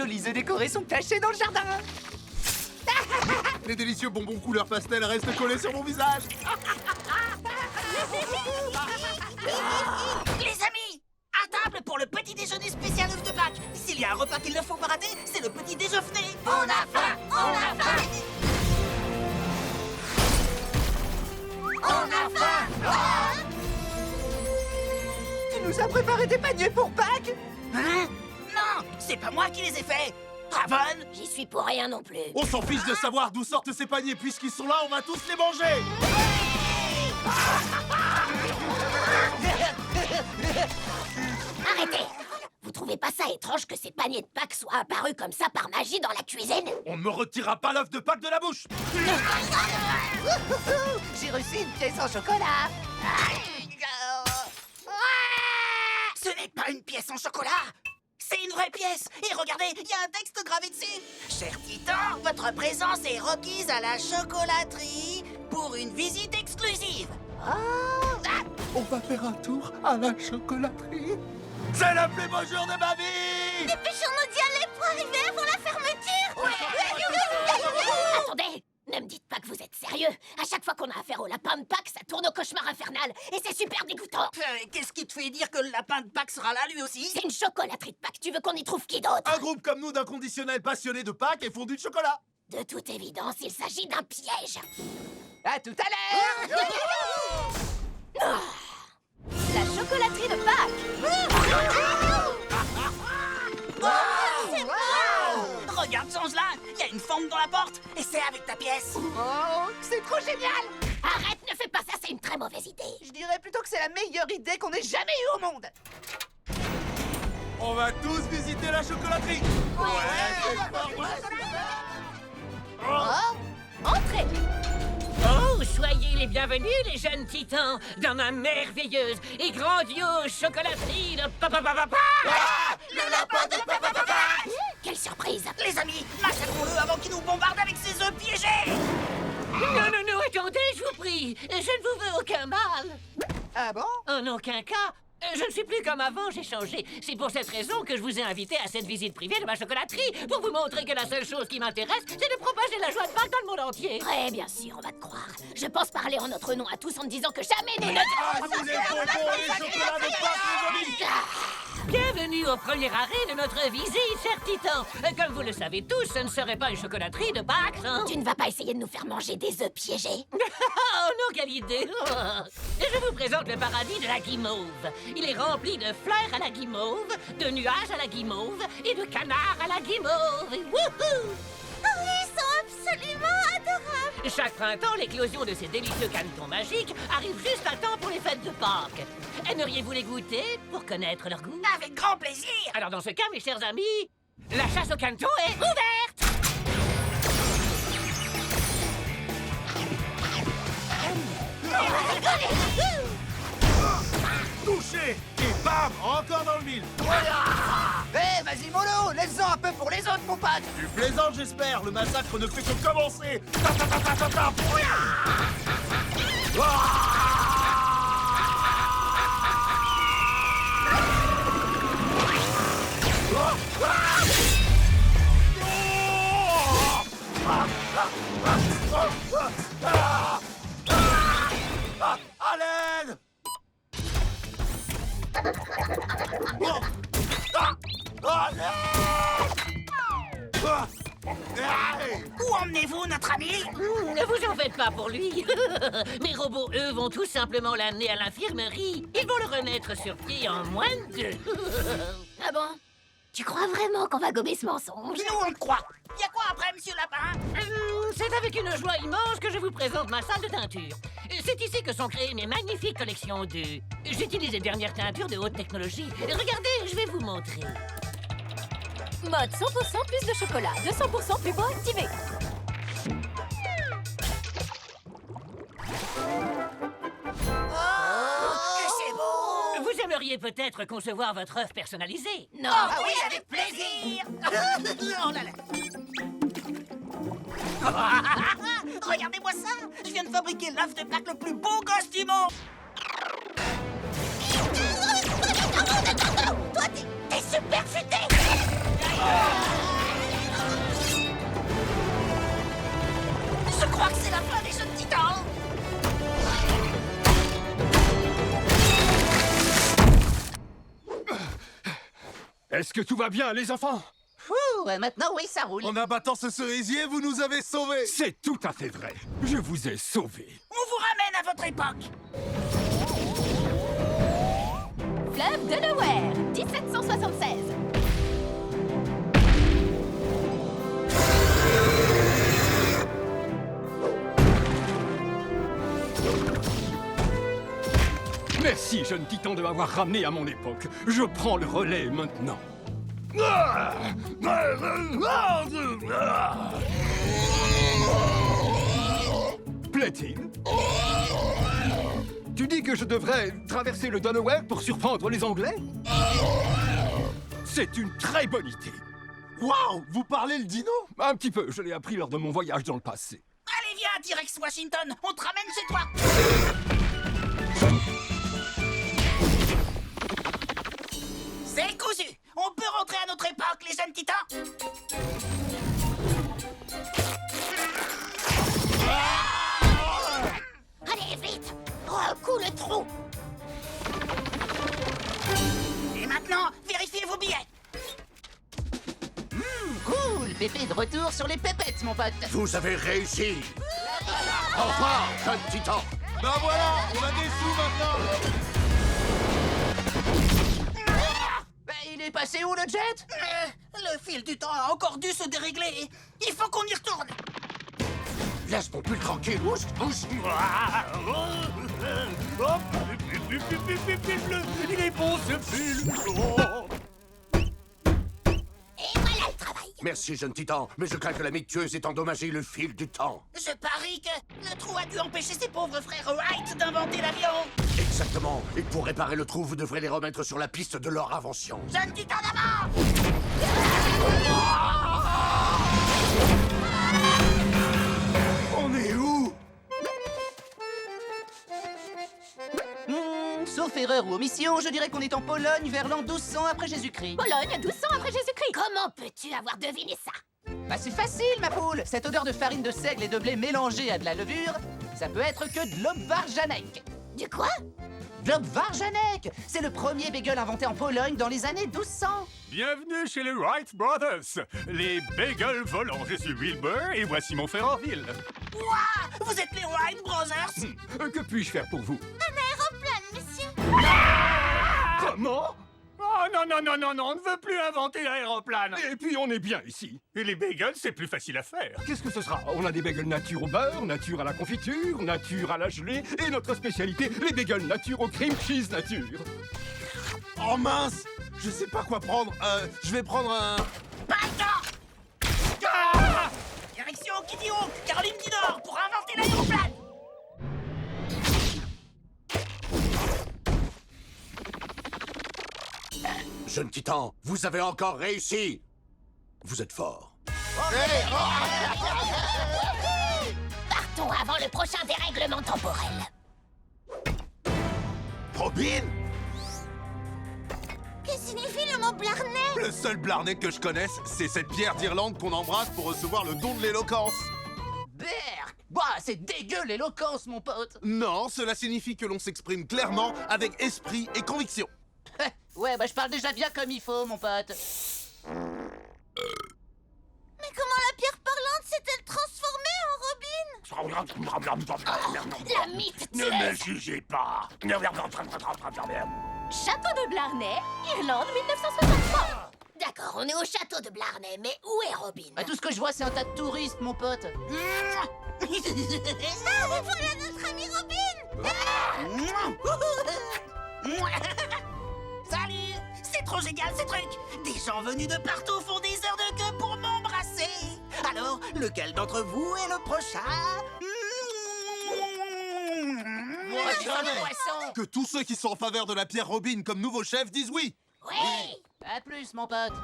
jolis œufs décorés sont cachés dans le jardin. Les délicieux bonbons couleur pastel restent collés sur mon visage. Les amis, à table pour le petit déjeuner spécial œuf de Pâques. S'il y a un repas qu'il ne faut pas rater, c'est le petit déjeuner. On a faim, on a faim. On a faim. Tu nous as préparé des paniers pour Pâques? Hein? Non, c'est pas moi qui les ai faits. Raven, J'y suis pour rien non plus. On s'en fiche de savoir d'où sortent ces paniers. Puisqu'ils sont là, on va tous les manger. Arrêtez! Vous trouvez pas ça étrange que ces paniers de Pâques soient apparus comme ça par magie dans la cuisine? On ne me retirera pas l'œuf de Pâques de la bouche. J'ai reçu une pièce en chocolat. ce n'est pas une pièce en chocolat. C'est une vraie pièce. Et regardez, il y a un texte gravé dessus. Cher Titan, votre présence est requise à la chocolaterie pour une visite exclusive. On va faire un tour à la chocolaterie. C'est le plus beau jour de ma vie. Dépêchons-nous d'y aller pour arriver avant la fermeture! Attendez! Ne me dites pas que vous êtes sérieux! À chaque fois qu'on a affaire au lapin de Pâques, ça tourne au cauchemar infernal! Et c'est super dégoûtant! Qu'est-ce qui te fait dire que le lapin de Pâques sera là lui aussi? C'est une chocolaterie de Pâques, tu veux qu'on y trouve qui d'autre? Un groupe comme nous d'inconditionnels passionnés de Pâques et fondus de chocolat. De toute évidence, il s'agit d'un piège! À tout à l'heure. La chocolaterie de Pâques. Regarde Change-là, il y a une fente dans la porte et c'est avec ta pièce. Oh, c'est trop génial. Arrête, ne fais pas ça, c'est une très mauvaise idée! Je dirais plutôt que c'est la meilleure idée qu'on ait jamais eue au monde. On va tous visiter la chocolaterie. Oh, entrez. Oh, soyez les bienvenus, les jeunes titans, dans ma merveilleuse et grandiose chocolaterie de papa. Le lapin de Papa. Quelle surprise! Les amis, massacrons-le avant qu'il nous bombarde avec ses œufs piégés. Non, attendez, je vous prie. Je ne vous veux aucun mal. Ah bon? En aucun cas. Je ne suis plus comme avant, j'ai changé. C'est pour cette raison que je vous ai invité à cette visite privée de ma chocolaterie, pour vous montrer que la seule chose qui m'intéresse, c'est de propager la joie de Pâques dans le monde entier. Très bien sûr, on va te croire. Je pense parler en notre nom à tous en te disant que jamais nous ne... Ah, nous les bonbons et les chocolats de Pâques, les amis. Bienvenue au premier arrêt de notre visite, cher titan. Comme vous le savez tous, ce ne serait pas une chocolaterie de Pâques, hein? Tu ne vas pas essayer de nous faire manger des œufs piégés? Oh non, quelle idée! Je vous présente le paradis de la guimauve. Il est rempli de fleurs à la guimauve, de nuages à la guimauve et de canards à la guimauve. Wouhou! Ils sont absolument adorables! Chaque printemps, l'éclosion de ces délicieux canetons magiques arrive juste à temps pour les fêtes de Pâques. Aimeriez-vous les goûter pour connaître leur goût? Avec grand plaisir. Alors dans ce cas, mes chers amis, la chasse au caneton est ouverte! Touché. Et bam, encore dans le mille. Eh, vas-y, mollo, laisse-en un peu pour les autres, mon pote. Tu plaisantes, j'espère. Le massacre ne fait que commencer. Ta, ta, ta, ta, ta, ta. À l'aide. À l'aide. Où emmenez-vous notre ami? Ne vous en faites pas pour lui. Mes robots, eux, vont tout simplement l'amener à l'infirmerie. Ils vont le remettre sur pied en moins de 2. Ah bon? Tu crois vraiment qu'on va gommer ce mensonge? Nous on te croit. Y a quoi après, monsieur Lapin? C'est avec une joie immense que je vous présente ma salle de teinture. C'est ici que sont créées mes magnifiques collections d'œufs. J'utilise les dernières teintures de haute technologie. Regardez, je vais vous montrer. Mode 100% plus de chocolat, 200% plus beau activé. Que c'est beau. Vous aimeriez peut-être concevoir votre œuf personnalisé. Non! Ah oui, avec plaisir. Oh là là. Regardez-moi ça. Je viens de fabriquer l'œuf de Pâques le plus beau gosse du monde. Toi, t'es super futé! crois que c'est la fin des jeunes titans. Est-ce que tout va bien, les enfants? Maintenant, oui, ça roule. En abattant ce cerisier, vous nous avez sauvés. C'est tout à fait vrai. Je vous ai sauvés. On vous ramène à votre époque. Fleuve Delaware, 1776. Merci, jeune titan, de m'avoir ramené à mon époque. Je prends le relais maintenant. Plaît-il? Tu dis que je devrais traverser le Delaware pour surprendre les Anglais? C'est une très bonne idée. Waouh! Vous parlez le dino? Un petit peu, je l'ai appris lors de mon voyage dans le passé. Allez, viens, T-Rex Washington, on te ramène chez toi. C'est cousu. On peut rentrer à notre époque, les jeunes titans. Allez, vite! Recoue le trou! Et maintenant, vérifiez vos billets. Cool. Pépé de retour sur les pépettes, mon pote. Vous avez réussi. Enfin, jeune titan. Ben voilà, on a des sous maintenant. Il est passé où, le jet? Le fil du temps a encore dû se dérégler. Il faut qu'on y retourne. Laisse mon pull tranquille. Bouge. Il est bon ce pull. Et voilà le travail! Merci, jeune titan, mais je crains que la mictueuse ait endommagé le fil du temps. Je parie que le trou a dû empêcher ces pauvres frères Wright d'inventer l'avion. Exactement. Et pour réparer le trou, vous devrez les remettre sur la piste de leur invention. Jeune titan d'avant! On est où? Sauf erreur ou omission, je dirais qu'on est en Pologne vers l'an 1200 après Jésus-Christ. Pologne, 1200 après Jésus-Christ. Comment peux-tu avoir deviné ça? Bah c'est facile, ma poule. Cette odeur de farine de seigle et de blé mélangée à de la levure, ça peut être que de l'obwarjanek. Du quoi? De l'obwarjanek, c'est le premier bagel inventé en Pologne dans les années 1200. Bienvenue chez les Wright Brothers, les bagels volants. Je suis Wilbur et voici mon frère Orville. Ouah! Vous êtes les Wright Brothers? Que puis-je faire pour vous? Aéroplane, monsieur! Comment? Oh non, non, non, non, non, on ne veut plus inventer l'aéroplane. Et puis on est bien ici. Et les bagels, c'est plus facile à faire. Qu'est-ce que ce sera? On a des bagels nature au beurre, nature à la confiture, nature à la gelée, et notre spécialité, les bagels nature au cream cheese nature. Oh mince! Je sais pas quoi prendre. Je vais prendre un... Pas le temps! Direction Kitty Hawk, Caroline du Nord, pour inventer l'aéroplane! Jeune titan, vous avez encore réussi. Vous êtes fort. Partons avant le prochain dérèglement temporel. Robin? Que signifie le mot Blarney? Le seul Blarney que je connaisse, c'est cette pierre d'Irlande qu'on embrasse pour recevoir le don de l'éloquence. Berk! Bah, c'est dégueu l'éloquence, mon pote. Non, cela signifie que l'on s'exprime clairement, avec esprit et conviction. Ouais, bah je parle déjà bien comme il faut, mon pote. Mais comment la pierre parlante s'est-elle transformée en Robin? La mythe tueuse! jugez pas. Château de Blarney, Irlande, 1963. D'accord, on est au château de Blarney, mais où est Robin? Bah, tout ce que je vois, c'est un tas de touristes, mon pote. Ah, voilà notre ami Robin! Salut! C'est trop génial ces trucs! Des gens venus de partout font des heures de queue pour m'embrasser! Alors, lequel d'entre vous est le prochain? Poisson! Que tous ceux qui sont en faveur de la pierre Robin comme nouveau chef disent oui. Oui! À plus, mon pote.